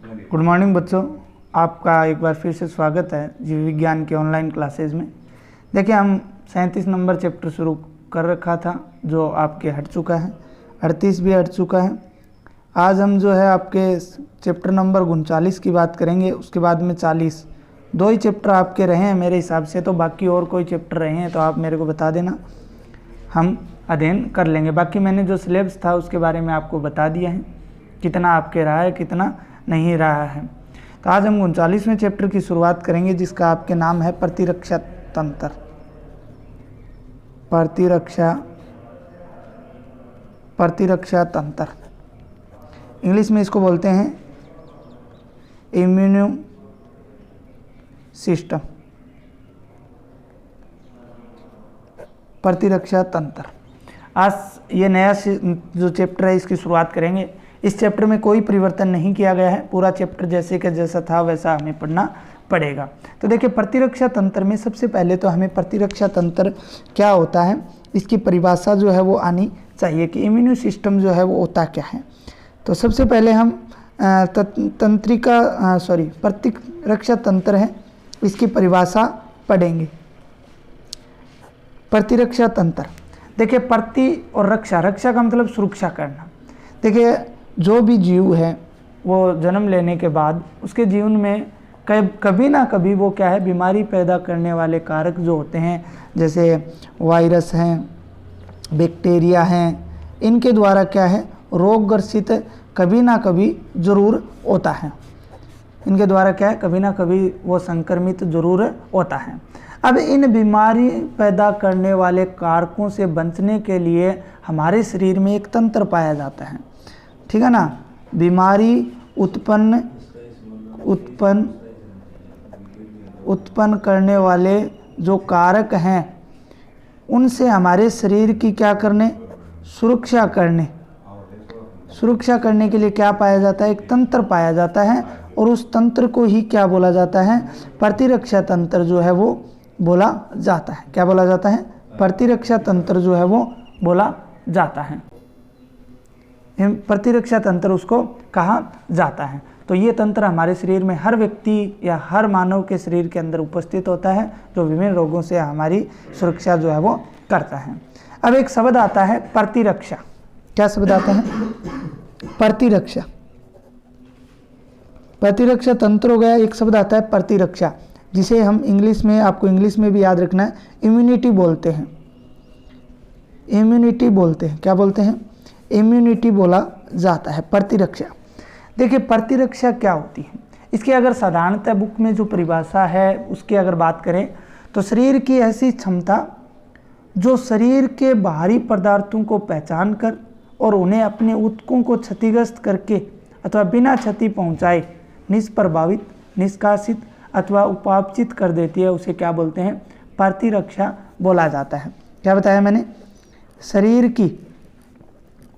Good morning बच्चों, आपका एक बार फिर से स्वागत है जीव विज्ञान के ऑनलाइन क्लासेज में। देखिए, हम 37 नंबर चैप्टर शुरू कर रखा था जो आपके हट चुका है, 38 भी हट चुका है। आज हम जो है आपके चैप्टर नंबर 39 की बात करेंगे। उसके बाद में 40 दो ही चैप्टर आपके रहे हैं मेरे हिसाब से, तो बाकी और कोई चैप्टर रहे हैं तो आप मेरे को बता देना, हम अध्ययन कर लेंगे। बाकी मैंने जो सिलेबस था उसके बारे में आपको बता दिया है, कितना आपके रहा है कितना नहीं रहा है। तो आज हम 39वें चैप्टर की शुरुआत करेंगे जिसका आपके नाम है प्रतिरक्षा तंत्र। प्रतिरक्षा तंत्र, इंग्लिश में इसको बोलते हैं इम्यून सिस्टम। प्रतिरक्षा तंत्र, आज ये नया जो चैप्टर है इसकी शुरुआत करेंगे। इस चैप्टर में कोई परिवर्तन नहीं किया गया है, पूरा चैप्टर जैसे कि जैसा था वैसा हमें पढ़ना पड़ेगा। तो देखिए, प्रतिरक्षा तंत्र में सबसे पहले तो हमें प्रतिरक्षा तंत्र क्या होता है इसकी परिभाषा जो है वो आनी चाहिए कि इम्यून सिस्टम जो है वो होता क्या है। तो सबसे पहले हम प्रतिरक्षा तंत्र है इसकी परिभाषा पढ़ेंगे। प्रतिरक्षा तंत्र, देखिए प्रति और रक्षा का मतलब सुरक्षा करना। देखिए, जो भी जीव है वो जन्म लेने के बाद उसके जीवन में कभी ना कभी वो क्या है, बीमारी पैदा करने वाले कारक जो होते हैं, जैसे वायरस हैं, बैक्टीरिया हैं, इनके द्वारा क्या है रोग ग्रसित कभी ना कभी ज़रूर होता है। इनके द्वारा क्या है, कभी ना कभी वो संक्रमित ज़रूर होता है। अब इन बीमारी पैदा करने वाले कारकों से बचने के लिए हमारे शरीर में एक तंत्र पाया जाता है, ठीक है ना। बीमारी उत्पन्न करने वाले जो कारक हैं उनसे हमारे शरीर की क्या करने, सुरक्षा करने के लिए क्या पाया जाता है, एक तंत्र पाया जाता है। और उस तंत्र को ही क्या बोला जाता है, प्रतिरक्षा तंत्र जो है वो बोला जाता है। क्या बोला जाता है, प्रतिरक्षा तंत्र जो है वो बोला जाता है। प्रतिरक्षा तंत्र उसको कहा जाता है। तो ये तंत्र हमारे शरीर में हर व्यक्ति या हर मानव के शरीर के अंदर उपस्थित होता है, जो विभिन्न रोगों से हमारी सुरक्षा जो है वो करता है। अब एक शब्द आता है प्रतिरक्षा। क्या शब्द आता है, प्रतिरक्षा। प्रतिरक्षा तंत्र हो गया, एक शब्द आता है प्रतिरक्षा, जिसे हम इंग्लिश में, आपको इंग्लिश में भी याद रखना है, इम्यूनिटी बोलते हैं। इम्यूनिटी बोलते हैं, क्या बोलते हैं, इम्यूनिटी बोला जाता है प्रतिरक्षा। देखिए, प्रतिरक्षा क्या होती है, इसकी अगर साधारणतः बुक में जो परिभाषा है उसकी अगर बात करें तो शरीर की ऐसी क्षमता जो शरीर के बाहरी पदार्थों को पहचान कर और उन्हें अपने ऊतकों को क्षतिग्रस्त करके अथवा बिना क्षति पहुंचाए निष्प्रभावित, निष्कासित अथवा उपापचित कर देती है, उसे क्या बोलते हैं, प्रतिरक्षा बोला जाता है। क्या बताया मैंने, शरीर की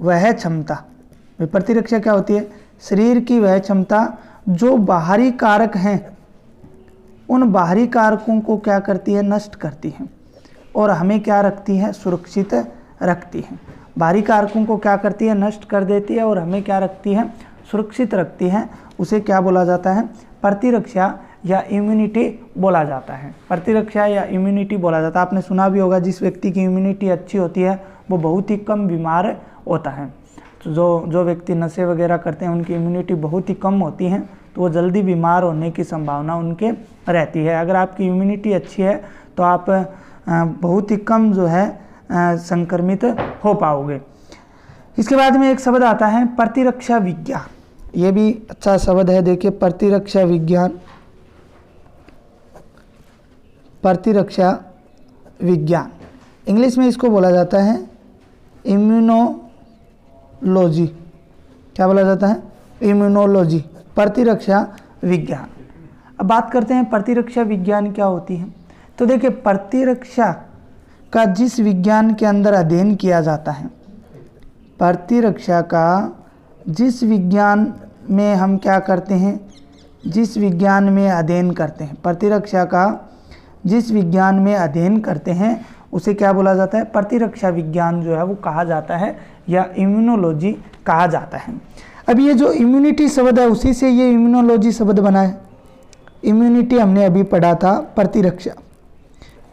वह क्षमता, प्रतिरक्षा क्या होती है, शरीर की वह क्षमता जो बाहरी कारक हैं उन बाहरी कारकों को क्या करती है, नष्ट करती है और हमें क्या रखती है, सुरक्षित रखती है। बाहरी कारकों को क्या करती है, नष्ट कर देती है और हमें क्या रखती है, सुरक्षित रखती है। उसे क्या बोला जाता है, प्रतिरक्षा या इम्यूनिटी बोला जाता है। प्रतिरक्षा या इम्यूनिटी बोला जाता है। आपने सुना भी होगा, जिस व्यक्ति की इम्यूनिटी अच्छी होती है वो बहुत ही कम बीमार होता है। तो जो व्यक्ति नशे वगैरह करते हैं उनकी इम्यूनिटी बहुत ही कम होती है, तो वो जल्दी बीमार होने की संभावना उनके रहती है। अगर आपकी इम्यूनिटी अच्छी है तो आप बहुत ही कम जो है संक्रमित हो पाओगे। इसके बाद में एक शब्द आता है प्रतिरक्षा विज्ञान। ये भी अच्छा शब्द है। देखिए, प्रतिरक्षा विज्ञान, प्रतिरक्षा विज्ञान, इंग्लिश में इसको बोला जाता है इम्यूनोलॉजी। क्या बोला जाता है, इम्यूनोलॉजी, प्रतिरक्षा विज्ञान। अब बात करते हैं प्रतिरक्षा विज्ञान क्या होती है। तो देखिए, प्रतिरक्षा का जिस विज्ञान के अंदर अध्ययन किया जाता है, प्रतिरक्षा का जिस विज्ञान में हम क्या करते हैं, जिस विज्ञान में अध्ययन करते हैं, प्रतिरक्षा का जिस विज्ञान में अध्ययन करते हैं उसे क्या बोला जाता है, प्रतिरक्षा विज्ञान जो है वो कहा जाता है या इम्यूनोलॉजी कहा जाता है। अब ये जो इम्यूनिटी शब्द है उसी से ये इम्यूनोलॉजी शब्द बना है। इम्यूनिटी हमने अभी पढ़ा था प्रतिरक्षा,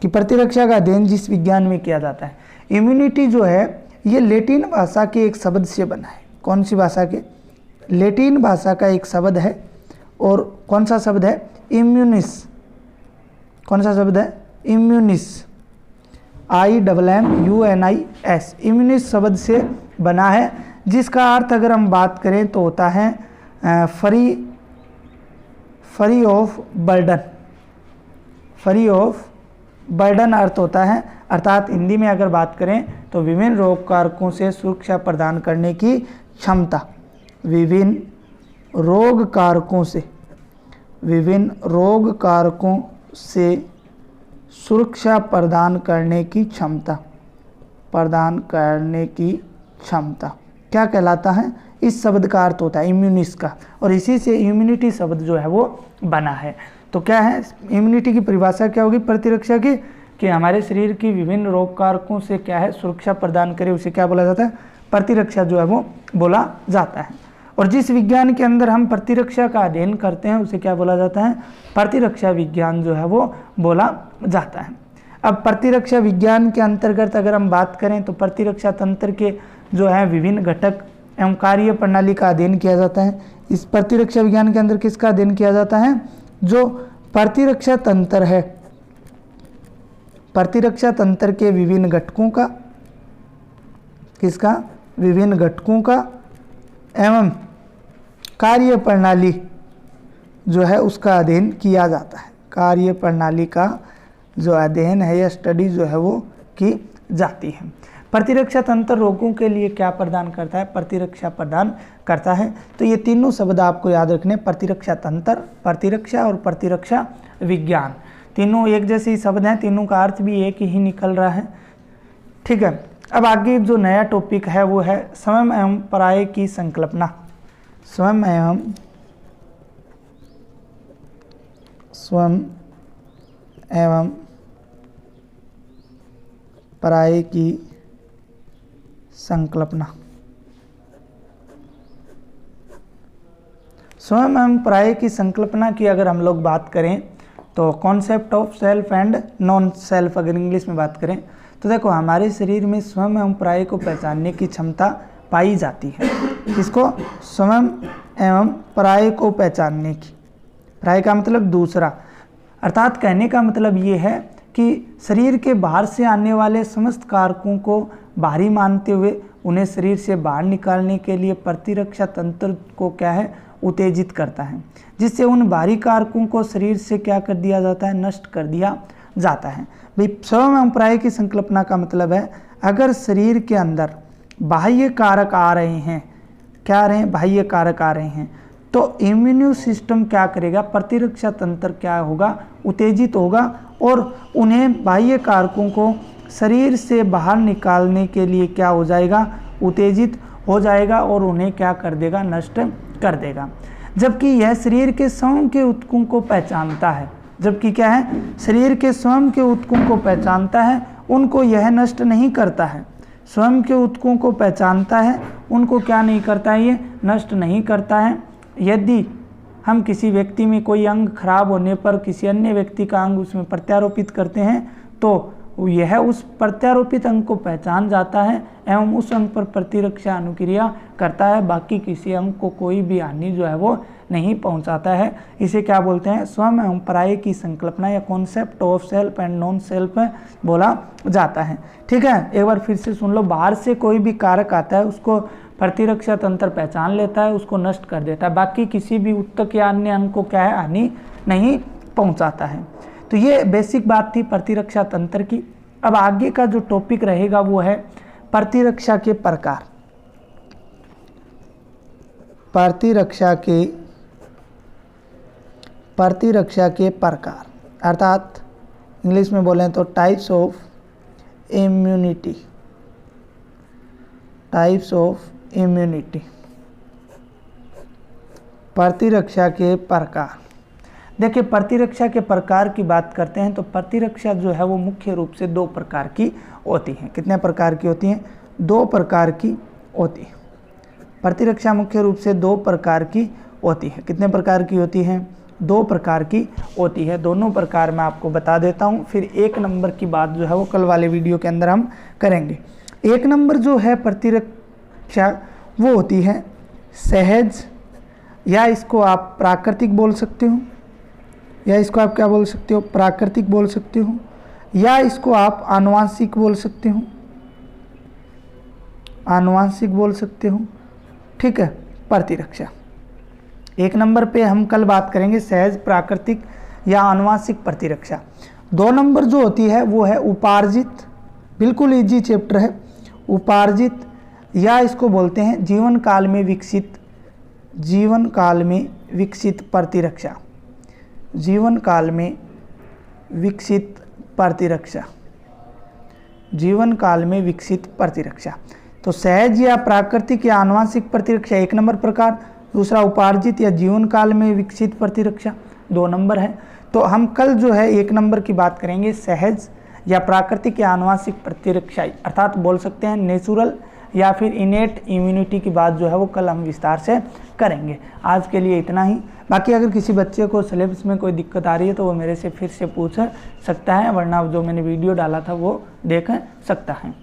कि प्रतिरक्षा का अध्ययन जिस विज्ञान में किया जाता है। इम्यूनिटी जो है ये लैटिन भाषा के एक शब्द से बना है। कौन सी भाषा के? लैटिन भाषा का एक शब्द है। और कौन सा शब्द है? इम्यूनिस। कौन सा शब्द है? इम्यूनिस, IMMUNIS। इम्यूनिस शब्द से बना है, जिसका अर्थ अगर हम बात करें तो होता है free of burden. Free of burden अर्थ होता है, अर्थात हिंदी में अगर बात करें तो विभिन्न रोग कारकों से सुरक्षा प्रदान करने की क्षमता। विभिन्न रोग कारकों से सुरक्षा प्रदान करने की क्षमता क्या कहलाता है? इस शब्द का अर्थ होता है इम्यूनिस का, और इसी से इम्यूनिटी शब्द जो है वो बना है। तो क्या है इम्यूनिटी की परिभाषा? क्या होगी प्रतिरक्षा की? कि हमारे शरीर की विभिन्न रोग कारकों से क्या है सुरक्षा प्रदान करे, उसे क्या बोला जाता है? प्रतिरक्षा जो है वो बोला जाता है। और जिस विज्ञान के अंदर हम प्रतिरक्षा का अध्ययन करते हैं उसे क्या बोला जाता है? प्रतिरक्षा विज्ञान जो है वो बोला जाता है। अब प्रतिरक्षा विज्ञान के अंतर्गत अगर हम बात करें तो प्रतिरक्षा तंत्र के जो है विभिन्न घटक एवं कार्य प्रणाली का अध्ययन किया जाता है। इस प्रतिरक्षा विज्ञान के अंदर किसका अध्ययन किया जाता है? जो प्रतिरक्षा तंत्र है, प्रतिरक्षा तंत्र के विभिन्न घटकों का, किसका? विभिन्न घटकों का एवं कार्य प्रणाली जो है उसका अध्ययन किया जाता है। कार्य प्रणाली का जो अध्ययन है या स्टडी जो है वो की जाती है। प्रतिरक्षा तंत्र रोगों के लिए क्या प्रदान करता है? प्रतिरक्षा प्रदान करता है। तो ये तीनों शब्द आपको याद रखने, प्रतिरक्षा तंत्र, प्रतिरक्षा और प्रतिरक्षा विज्ञान, तीनों एक जैसे ही शब्द हैं, तीनों का अर्थ भी एक ही निकल रहा है। ठीक है, अब आगे जो नया टॉपिक है वो है स्वयं एवं पराये की संकल्पना। स्वयं एवं पराये की संकल्पना। स्वयं एवं पराये की संकल्पना की अगर हम लोग बात करें तो concept of self and non self, अगर इंग्लिश में बात करें तो देखो हमारे शरीर में स्वयं एवं पराये को पहचानने की क्षमता पाई जाती है। किसको? स्वयं एवं पराये को पहचानने की। पराये का मतलब दूसरा, अर्थात कहने का मतलब ये है कि शरीर के बाहर से आने वाले समस्त कारकों को बाहरी मानते हुए उन्हें शरीर से बाहर निकालने के लिए प्रतिरक्षा तंत्र को क्या है उत्तेजित करता है, जिससे उन बाहरी कारकों को शरीर से क्या कर दिया जाता है? नष्ट कर दिया जाता है। भाई स्वयं एवं पराये की संकल्पना का मतलब है अगर शरीर के अंदर बाह्य कारक आ रहे हैं, क्या आ रहे हैं? बाह्य कारक आ रहे हैं, तो इम्यून सिस्टम क्या करेगा? प्रतिरक्षा तंत्र क्या होगा? उत्तेजित होगा और उन्हें बाह्य कारकों को शरीर से बाहर निकालने के लिए क्या हो जाएगा? उत्तेजित हो जाएगा और उन्हें क्या कर देगा? नष्ट कर देगा। जबकि यह शरीर के स्वयं के ऊतकों को पहचानता है, जबकि क्या है? शरीर के स्वयं के ऊतकों को पहचानता है, उनको यह नष्ट नहीं करता है। स्वयं के ऊतकों को पहचानता है, उनको क्या नहीं करता है? ये नष्ट नहीं करता है। यदि हम किसी व्यक्ति में कोई अंग खराब होने पर किसी अन्य व्यक्ति का अंग उसमें प्रत्यारोपित करते हैं तो यह उस प्रत्यारोपित अंग को पहचान जाता है एवं उस अंग पर प्रतिरक्षा अनुक्रिया करता है, बाकी किसी अंग को कोई भी हानि जो है वो नहीं पहुंचाता है। इसे क्या बोलते हैं? स्वयं एवं पराये की संकल्पना या concept of self and non self बोला जाता है। ठीक है, एक बार फिर से सुन लो। बाहर से कोई भी कारक आता है उसको प्रतिरक्षा तंत्र पहचान लेता है, उसको नष्ट कर देता है, बाकी किसी भी ऊतक या अन्य अंग को क्या है? हानि नहीं पहुंचाता है। तो ये बेसिक बात थी प्रतिरक्षा तंत्र की। अब आगे का जो टॉपिक रहेगा वो है प्रतिरक्षा के प्रकार। प्रतिरक्षा के प्रकार, अर्थात इंग्लिश में बोलें तो types of immunity. Types of immunity, प्रतिरक्षा के प्रकार। देखिए प्रतिरक्षा के प्रकार की बात करते हैं तो प्रतिरक्षा जो है वो मुख्य रूप से दो प्रकार की होती हैं। कितने प्रकार की होती हैं? दो प्रकार की होती हैं। प्रतिरक्षा मुख्य रूप से 2 प्रकार की होती है। कितने प्रकार की होती है? 2 प्रकार की होती है। दोनों प्रकार मैं आपको बता देता हूँ, फिर 1 नंबर की बात जो है वो कल वाले वीडियो के अंदर हम करेंगे। 1 नंबर जो है प्रतिरक्षा वो होती है सहज, या इसको आप प्राकृतिक बोल सकते हो, या इसको आप क्या बोल सकते हो? प्राकृतिक बोल सकते हो, या इसको आप आनुवांशिक बोल सकते हो, आनुवांशिक बोल सकते हो। ठीक है, प्रतिरक्षा 1 नंबर पे हम कल बात करेंगे सहज, प्राकृतिक या आनुवांशिक प्रतिरक्षा। 2 नंबर जो होती है वो है उपार्जित, बिल्कुल इजी चैप्टर है। उपार्जित या इसको बोलते हैं जीवन काल में विकसित, जीवन काल में विकसित प्रतिरक्षा, जीवन काल में विकसित प्रतिरक्षा, जीवन काल में विकसित प्रतिरक्षा। तो सहज या प्राकृतिक या आनुवांशिक प्रतिरक्षा 1 नंबर प्रकार, दूसरा उपार्जित या जीवन काल में विकसित प्रतिरक्षा 2 नंबर है। तो हम कल जो है 1 नंबर की बात करेंगे सहज या प्राकृतिक या आनुवांशिक प्रतिरक्षा, अर्थात बोल सकते हैं नेचुरल या फिर इनेट इम्यूनिटी की बात जो है वो कल हम विस्तार से करेंगे। आज के लिए इतना ही। बाकी अगर किसी बच्चे को सिलेबस में कोई दिक्कत आ रही है तो वो मेरे से फिर से पूछ सकता है, वरना जो मैंने वीडियो डाला था वो देख सकता है।